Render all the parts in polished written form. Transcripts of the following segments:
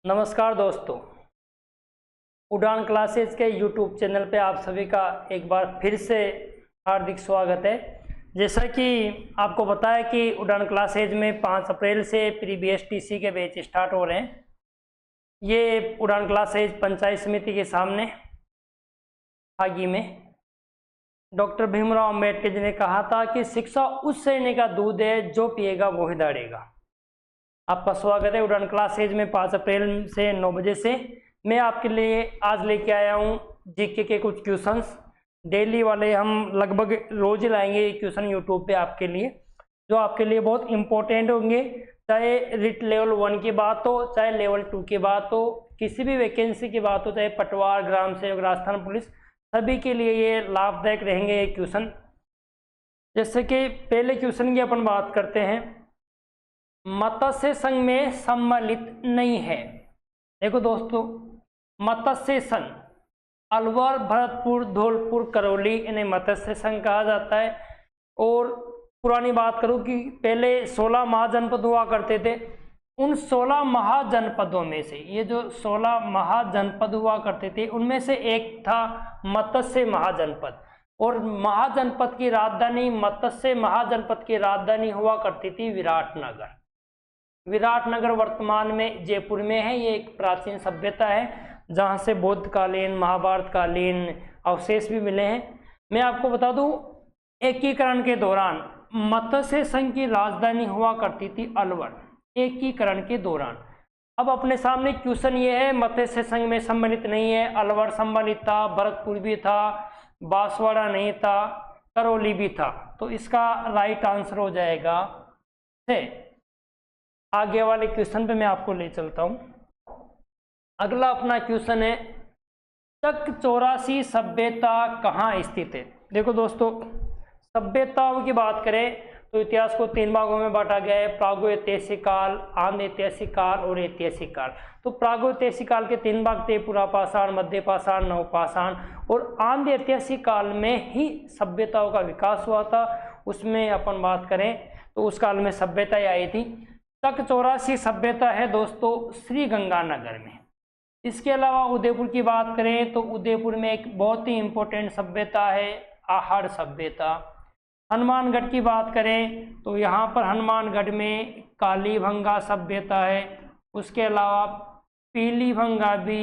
नमस्कार दोस्तों, उड़ान क्लासेज के यूट्यूब चैनल पे आप सभी का एक बार फिर से हार्दिक स्वागत है। जैसा कि आपको पता है कि उड़ान क्लासेज में 5 अप्रैल से प्री BSTC के बैच स्टार्ट हो रहे हैं। ये उड़ान क्लासेज पंचायत समिति के सामने आगे में डॉक्टर भीमराव अम्बेडकर जी ने कहा था कि शिक्षा उस सैनिक का दूध है जो पिएगा वो ही दौड़ेगा। आपका स्वागत है उड़ान क्लासेज में 5 अप्रैल से 9 बजे से। मैं आपके लिए आज लेके आया हूँ जीके के कुछ क्वेश्चंस। डेली वाले हम लगभग रोज लाएंगे ये क्वेश्चन यूट्यूब पे आपके लिए, जो आपके लिए बहुत इंपॉर्टेंट होंगे। चाहे रिट लेवल 1 की बात हो, चाहे लेवल 2 की बात हो, किसी भी वैकेंसी की बात हो, चाहे पटवार, ग्राम सेवक, राजस्थान पुलिस, सभी के लिए ये लाभदायक रहेंगे ये क्वेश्चन। जैसे कि पहले क्वेश्चन की अपन बात करते हैं, मत्स्य संघ में सम्मिलित नहीं है। देखो दोस्तों, मत्स्य संघ अलवर, भरतपुर, धौलपुर, करौली, इन्हें मत्स्य संघ कहा जाता है। और पुरानी बात करूं कि पहले 16 महाजनपद हुआ करते थे। उन 16 महाजनपदों में से ये जो 16 महाजनपद हुआ करते थे उनमें से एक था मत्स्य महाजनपद। और महाजनपद की राजधानी, मत्स्य महाजनपद की राजधानी हुआ करती थी विराटनगर। विराटनगर वर्तमान में जयपुर में है। ये एक प्राचीन सभ्यता है जहाँ से बौद्ध कालीन, महाभारत कालीन अवशेष भी मिले हैं। मैं आपको बता दूं, एकीकरण के दौरान मत्स्य संघ की राजधानी हुआ करती थी अलवर, एकीकरण के दौरान। अब अपने सामने क्वेश्चन ये है, मत्स्य संघ में सम्मिलित नहीं है। अलवर सम्मिलित था, भरतपुर भी था, बांसवाड़ा नहीं था, करौली भी था। तो इसका राइट आंसर हो जाएगा है। आगे वाले क्वेश्चन पे मैं आपको ले चलता हूं। अगला अपना क्वेश्चन है, चक 84 सभ्यता कहाँ स्थित है। देखो दोस्तों, सभ्यताओं की बात करें तो इतिहास को 3 भागों में बांटा गया है, प्रागो ऐतिहासिक काल, आंध्र ऐतिहासिक काल और ऐतिहासिक काल। तो प्रागो ऐतिहासिक काल के 3 भाग थे, पुरा पाषाण, मध्य पाषाण, नव पाषाण। और आंध्र ऐतिहासिक काल में ही सभ्यताओं का विकास हुआ था। उसमें अपन बात करें तो उस काल में सभ्यताएं आई थी। चक 84 सभ्यता है दोस्तों श्री गंगानगर में। इसके अलावा उदयपुर की बात करें तो उदयपुर में एक बहुत ही इंपॉर्टेंट सभ्यता है आहड़ सभ्यता। हनुमानगढ़ की बात करें तो यहाँ पर हनुमानगढ़ में कालीभंगा सभ्यता है। उसके अलावा पीलीभंगा भी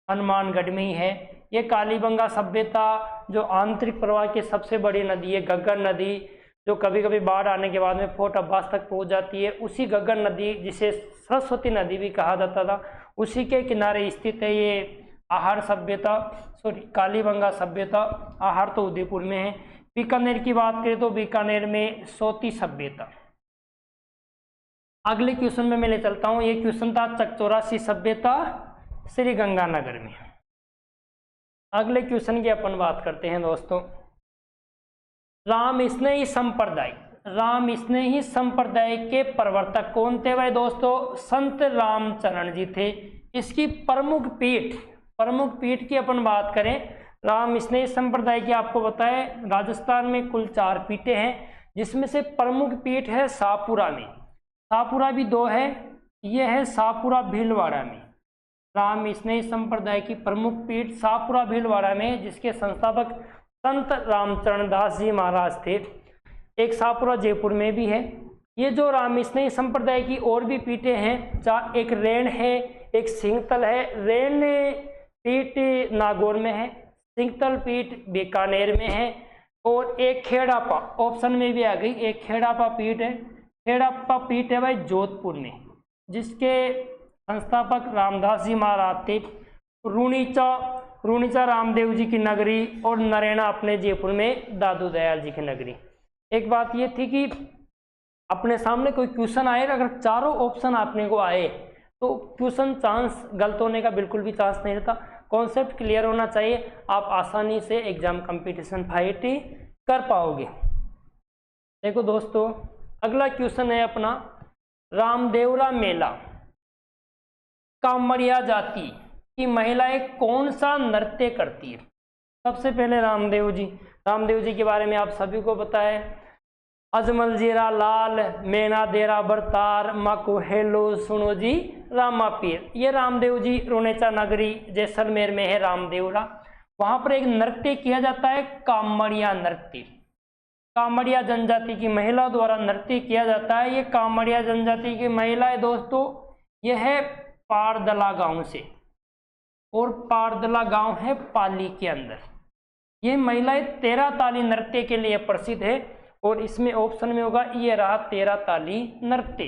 हनुमानगढ़ में ही है। ये कालीभंगा सभ्यता जो आंतरिक प्रवाह की सबसे बड़ी नदी है, घग्गर नदी, जो कभी कभी बाढ़ आने के बाद में फोर्ट अब्बास तक पहुंच जाती है, उसी घग्गर नदी जिसे सरस्वती नदी भी कहा जाता था, उसी के किनारे स्थित है ये आहड़ सभ्यता, सॉरी कालीभंगा सभ्यता। आहड़ तो उदयपुर में है। बीकानेर की बात करें तो बीकानेर में सोती सभ्यता। अगले क्वेश्चन में मैं ले चलता हूं। ये क्वेश्चन था चक 84 सभ्यता श्री गंगानगर में। अगले क्वेश्चन की अपन बात करते हैं दोस्तों, राम स्नेही संप्रदाय, राम स्नेही संप्रदाय के प्रवर्तक कौन थे भाई दोस्तों? संत रामचरण जी थे। इसकी प्रमुख पीठ की अपन बात करें, राम स्नेही संप्रदाय की आपको बताए राजस्थान में कुल 4 पीठें हैं, जिसमें से प्रमुख पीठ है शाहपुरा में। शाहपुरा भी 2 है, यह है शाहपुरा भीलवाड़ा में। राम स्नेही संप्रदाय की प्रमुख पीठ शाहपुरा भीलवाड़ा में, जिसके संस्थापक संत रामचरण दास जी महाराज थे। एक शाहपुरा जयपुर में भी है। ये जो राम स्नेही संप्रदाय की और भी पीठें हैं, एक रेण है, एक सिंहतल है। रेण पीठ नागौर में है, सिंहतल पीठ बीकानेर में है, और एक खेड़ापा ऑप्शन में भी आ गई, एक खेड़ापा पीठ है। खेड़ापा पीठ है भाई जोधपुर में, जिसके संस्थापक रामदास जी महाराज थे। रूणीचा रामदेव जी की नगरी, और नरेना अपने जयपुर में दादू दयाल जी की नगरी। एक बात ये थी कि अपने सामने कोई क्वेश्चन आए, अगर चारों ऑप्शन आपने को आए तो क्वेश्चन चांस गलत होने का बिल्कुल भी चांस नहीं रहता। कॉन्सेप्ट क्लियर होना चाहिए, आप आसानी से एग्जाम कंपटीशन फाइट कर पाओगे। देखो दोस्तों, अगला क्वेश्चन है अपना, रामदेवरा मेला कामरिया जाति की महिलाएं कौन सा नृत्य करती है? सबसे पहले रामदेव जी के बारे में आप सभी को पता है। अजमल जीरा लाल, मैना देरा बरतार, माको हेलो सुनो जी रामा पीर। ये रामदेव जी रोनेचा नगरी जैसलमेर में है रामदेवरा। वहां पर एक नृत्य किया जाता है कामड़िया नृत्य। कामड़िया जनजाति की महिला द्वारा नृत्य किया जाता है। ये कामड़िया जनजाति की महिला है दोस्तों, यह है पारदला गांव से, और पारदला गांव है पाली के अंदर। ये महिलाएं 13 ताली नृत्य के लिए प्रसिद्ध है, और इसमें ऑप्शन में होगा ये रहा 13 ताली नृत्य।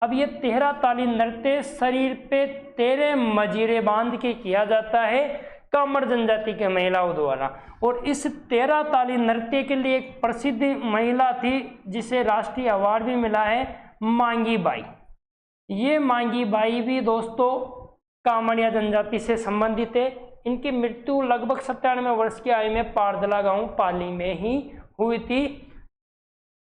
अब ये 13 ताली नृत्य शरीर पे 13 मजीरे बांध के किया जाता है कामड़ जनजाति के महिलाओं द्वारा। और इस 13 ताली नृत्य के लिए एक प्रसिद्ध महिला थी जिसे राष्ट्रीय अवार्ड भी मिला है, मांगी बाई। ये मांगी बाई भी दोस्तों कामड़िया जनजाति से संबंधित है। इनकी मृत्यु लगभग 97 वर्ष की आयु में पारदला गांव पाली में ही हुई थी।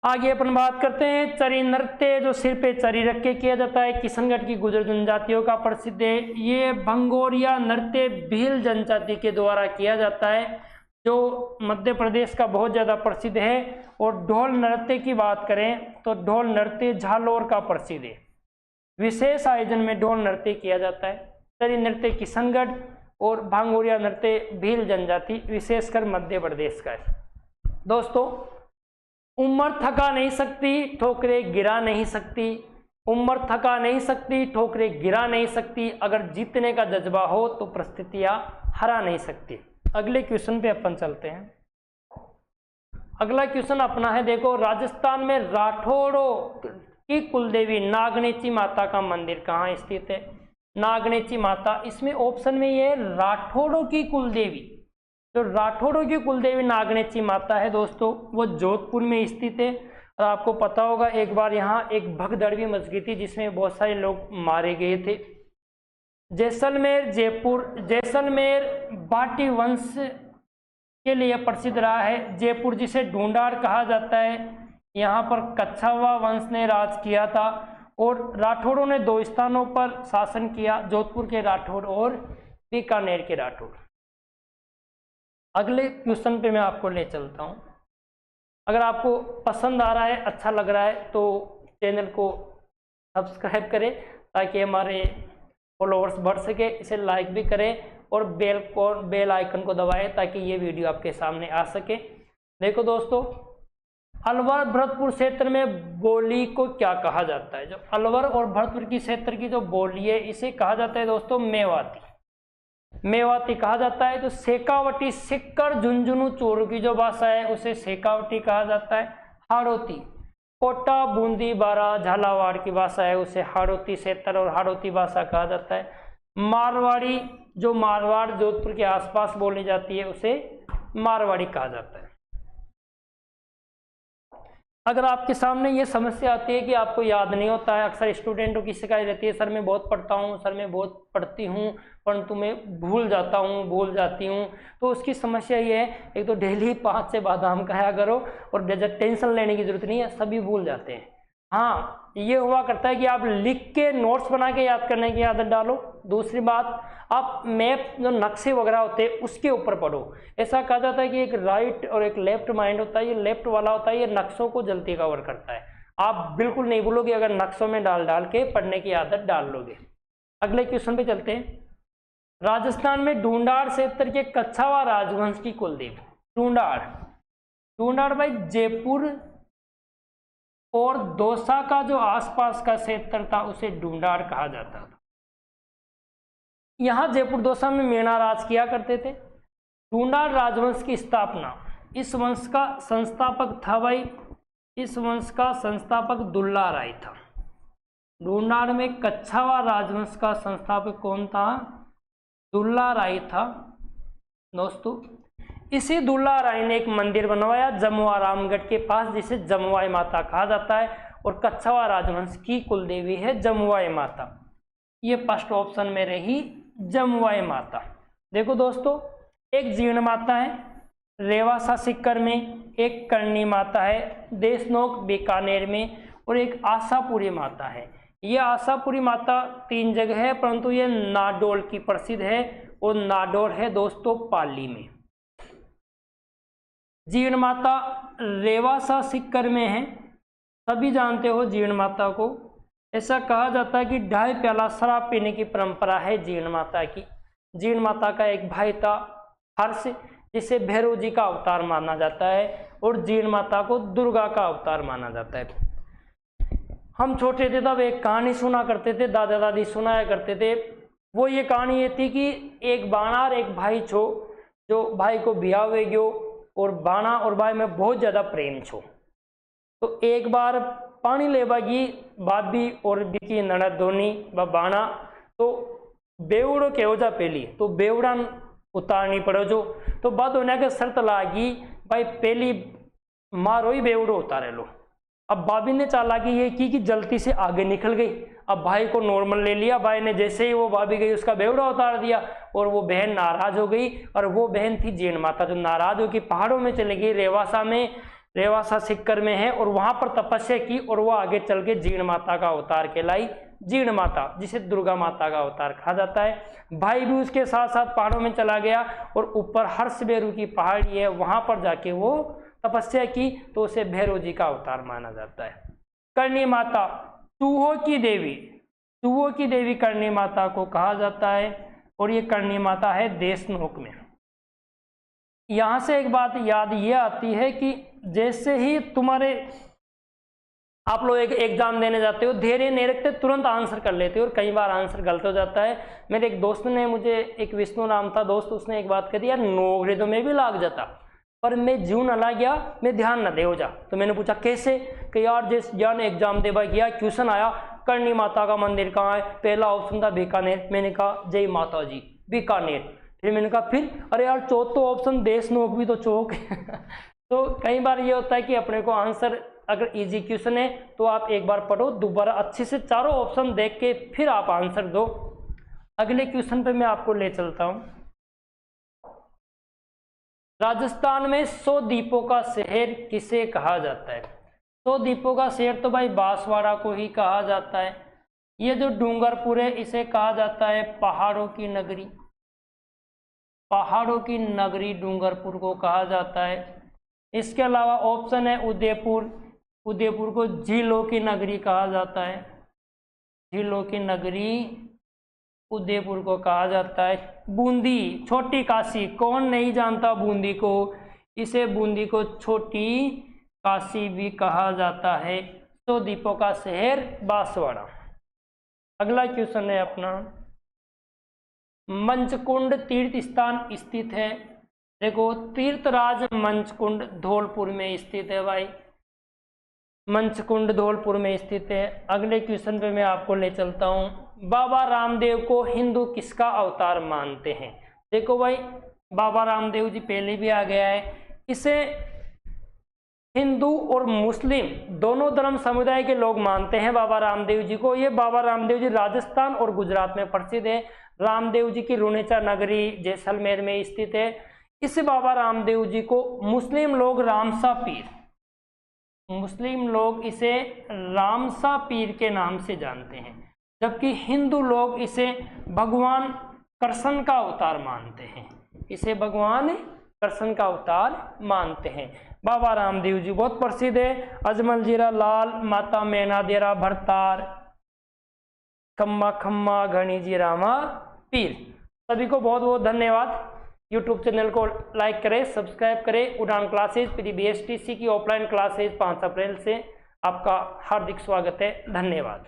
आगे अपन बात करते हैं चरी नृत्य, जो सिर पे चरी रख के किया जाता है, किशनगढ़ की गुर्जर जनजातियों का प्रसिद्ध है। ये भंगोरिया नृत्य भील जनजाति के द्वारा किया जाता है, जो मध्य प्रदेश का बहुत ज़्यादा प्रसिद्ध है। और ढोल नृत्य की बात करें तो ढोल नृत्य झालोर का प्रसिद्ध है। विशेष आयोजन में ढोल नृत्य किया जाता है। चरी नृत्य किशनगढ़ और भांगोरिया नृत्य भील जनजाति विशेषकर मध्य प्रदेश का है। दोस्तों, उम्र थका नहीं सकती, ठोकरें गिरा नहीं सकती। उम्र थका नहीं सकती, ठोकरें गिरा नहीं सकती। अगर जीतने का जज्बा हो तो परिस्थितियां हरा नहीं सकती। अगले क्वेश्चन पे अपन चलते हैं। अगला क्वेश्चन अपना है, देखो राजस्थान में राठौड़ों की कुलदेवी नागनेची माता का मंदिर कहाँ स्थित है? नागनेची माता, इसमें ऑप्शन में ये राठौड़ों की कुलदेवी, तो राठौड़ों की कुलदेवी नागनेची माता है दोस्तों, वो जोधपुर में स्थित है। और आपको पता होगा एक बार यहाँ एक भगदड़ भी मच गई थी जिसमें बहुत सारे लोग मारे गए थे। जैसलमेर जैसलमेर बाटी वंश के लिए प्रसिद्ध रहा है। जयपुर जिसे ढूंढाड़ कहा जाता है, यहाँ पर कच्छावा वंश ने राज किया था। और राठौड़ों ने 2 स्थानों पर शासन किया, जोधपुर के राठौड़ और बीकानेर के राठौड़। अगले क्वेश्चन पे मैं आपको ले चलता हूँ। अगर आपको पसंद आ रहा है, अच्छा लग रहा है, तो चैनल को सब्सक्राइब करें ताकि हमारे फॉलोअर्स बढ़ सके। इसे लाइक भी करें और बेल आइकन को दबाएं ताकि ये वीडियो आपके सामने आ सके। देखो दोस्तों, अलवर भरतपुर क्षेत्र में बोली को क्या कहा जाता है? जो अलवर और भरतपुर की क्षेत्र की जो बोली है, इसे कहा जाता है दोस्तों मेवाती। मेवाती कहा जाता है। तो शेखावटी सिक्कर झुंझुनू चोरू की जो भाषा है उसे शेखावटी कहा जाता है। हाड़ौती कोटा बूंदी बारा झालावाड़ की भाषा है, उसे हाड़ौती क्षेत्र और हाड़ौती भाषा कहा जाता है। मारवाड़ी, जो मारवाड़ जोधपुर के आसपास बोली जाती है, उसे मारवाड़ी कहा जाता है। अगर आपके सामने ये समस्या आती है कि आपको याद नहीं होता है, अक्सर स्टूडेंटों की शिकायत रहती है, सर मैं बहुत पढ़ता हूँ, सर मैं बहुत पढ़ती हूँ, परंतु मैं भूल जाता हूँ, भूल जाती हूँ, तो उसकी समस्या ये है, एक तो डेली 5 से बादाम खाया करो और टेंशन लेने की जरूरत नहीं है, सभी भूल जाते हैं। हाँ, ये हुआ करता है कि आप लिख के नोट्स बना के याद करने की आदत डालो। दूसरी बात, आप मैप जो नक्शे वगैरह होते हैं उसके ऊपर पढ़ो। ऐसा कहा जाता है कि एक राइट और एक लेफ्ट माइंड होता है, ये लेफ्ट वाला होता है, ये नक्शों को जल्दी कवर करता है। आप बिल्कुल नहीं भूलोगे अगर नक्शों में डाल डाल के पढ़ने की आदत डाल लोगे। अगले क्वेश्चन पे चलते हैं। राजस्थान में ढूंढाड़ क्षेत्र के कच्छावा राजवंश की कुलदेवी। ढूंढाड़ भाई जयपुर और दौसा का जो आसपास का क्षेत्र था उसे ढूंढाड़ कहा जाता था। यहाँ जयपुर दौसा में मेना राज किया करते थे। ढूंढाड़ राजवंश की स्थापना, इस वंश का संस्थापक था भाई, इस वंश का संस्थापक दुल्ला राय था। ढूंढाड़ में कच्छावा राजवंश का संस्थापक कौन था? दुल्ला राय था दोस्तों। इसी दुल्ला राय ने एक मंदिर बनवाया जमुआ रामगढ़ के पास, जिसे जमुआई माता कहा जाता है, और कच्छावा राजवंश की कुलदेवी है जमुआई माता। ये फर्स्ट ऑप्शन में रही जमुआई माता। देखो दोस्तों, एक जीर्ण माता है रेवासा सिक्कर में, एक करणी माता है देशनोक बीकानेर में, और एक आशापुरी माता है। ये आशापुरी माता 3 जगह है, परंतु ये नाडोल की प्रसिद्ध है, और नाडोल है दोस्तों पाली में। जीर्ण माता रेवासा सिक्कर में है, सभी जानते हो जीर्ण माता को। ऐसा कहा जाता है कि 2.5 प्याला शराब पीने की परंपरा है जीर्ण माता की। जीर्ण माता का एक भाई था हर्ष, जिसे भैरव जी का अवतार माना जाता है, और जीर्ण माता को दुर्गा का अवतार माना जाता है। हम छोटे थे तब एक कहानी सुना करते थे, दादा दादी सुनाया करते थे। वो ये कहानी ये थी कि एक बाणा और एक भाई छो, जो भाई को ब्याह हुए गयो, और बाणा और भाई में बहुत ज़्यादा प्रेम छो। तो एक बार पानी लेवा की भाभी और बिकी ननद दोनी व बाणा, तो बेवड़ो के हो जा पहली, तो बेवड़ा उतारनी पड़ो जो। तो बाद होने के शर्त लागी भाई पहली मारो ही बेवड़ो उतारे लो। अब भाभी ने चालाकी ये की कि जल्दी से आगे निकल गई। अब भाई को नॉर्मल ले लिया, भाई ने जैसे ही वो भाभी गई उसका बेवड़ा उतार दिया, और वो बहन नाराज हो गई। और वो बहन थी जीर्ण माता, जो नाराज होकर पहाड़ों में चली गई, रेवासा सिक्कर में है, और वहां पर तपस्या की, और वो आगे चल के जीर्ण माता का अवतार कहलाई जीर्ण माता, जिसे दुर्गा माता का अवतार कहा जाता है। भाई भी उसके साथ साथ पहाड़ों में चला गया, और ऊपर हर्षबेरू की पहाड़ी है, वहां पर जाके वो तपस्या की, तो उसे भैरव जी का अवतार माना जाता है। करणी माता चूहों की देवी करणी माता को कहा जाता है, और ये करणी माता है देशनोक में। यहां से एक बात याद ये आती है कि जैसे ही आप लोग एक एग्जाम देने जाते हो, धैर्य नहीं रखते, तुरंत आंसर कर लेते हो, और कई बार आंसर गलत हो जाता है। मेरे एक दोस्त ने मुझे, एक विष्णु नाम था दोस्त, उसने एक बात कह दी, यार नौकरी तो मैं भी लाग जाता, पर मैं जीव न ला गया, मैं ध्यान न दे हो जा। तो मैंने पूछा कैसे, कि यार जिस जान एग्जाम देवा गया, क्वेश्चन आया करणी माता का मंदिर कहाँ है, पहला ऑप्शन था बीकानेर। मैंने कहा जय माता जी बीकानेर। फिर मैंने कहा फिर, अरे यार चौथा ऑप्शन देशनोक भी तो चौक है। तो कई बार ये होता है कि अपने को आंसर, अगर इजी क्वेश्चन है तो आप एक बार पढ़ो, दोबारा अच्छे से चारों ऑप्शन देख के फिर आप आंसर दो। अगले क्वेश्चन पे मैं आपको ले चलता हूं। राजस्थान में 100 द्वीपों का शहर किसे कहा जाता है? 100 द्वीपों का शहर तो भाई बांसवाड़ा को ही कहा जाता है। ये जो डूंगरपुर है, इसे कहा जाता है पहाड़ों की नगरी। पहाड़ों की नगरी डूंगरपुर को कहा जाता है। इसके अलावा ऑप्शन है उदयपुर। उदयपुर को झीलों की नगरी कहा जाता है। झीलों की नगरी उदयपुर को कहा जाता है। बूंदी, छोटी काशी, कौन नहीं जानता बूंदी को, इसे बूंदी को छोटी काशी भी कहा जाता है। 100 द्वीपों का शहर बांसवाड़ा। अगला क्वेश्चन है अपना, मंचकुंड तीर्थ स्थान स्थित है। देखो तीर्थराज मंचकुंड धौलपुर में स्थित है भाई, मंचकुंड धौलपुर में स्थित है। अगले क्वेश्चन पे मैं आपको ले चलता हूँ, बाबा रामदेव को हिंदू किसका अवतार मानते हैं? देखो भाई बाबा रामदेव जी पहले भी आ गया है। इसे हिंदू और मुस्लिम दोनों धर्म समुदाय के लोग मानते हैं बाबा रामदेव जी को। ये बाबा रामदेव जी राजस्थान और गुजरात में प्रसिद्ध है। रामदेव जी की रुनेचा नगरी जैसलमेर में स्थित है। इस बाबा रामदेव जी को मुस्लिम लोग रामसा पीर, मुस्लिम लोग इसे रामसा पीर के नाम से जानते हैं, जबकि हिंदू लोग इसे भगवान कृष्ण का अवतार मानते हैं। इसे भगवान कृष्ण का अवतार मानते हैं। बाबा रामदेव जी बहुत प्रसिद्ध है। अजमल जीरा लाल, माता मैना देरा भरतार, खम्मा खम्मा घनी जी रामा पीर। सभी को बहुत बहुत धन्यवाद। यूट्यूब चैनल को लाइक करें, सब्सक्राइब करें। उड़ान क्लासेज BSTC की ऑफलाइन क्लासेज 5 अप्रैल से आपका हार्दिक स्वागत है। धन्यवाद।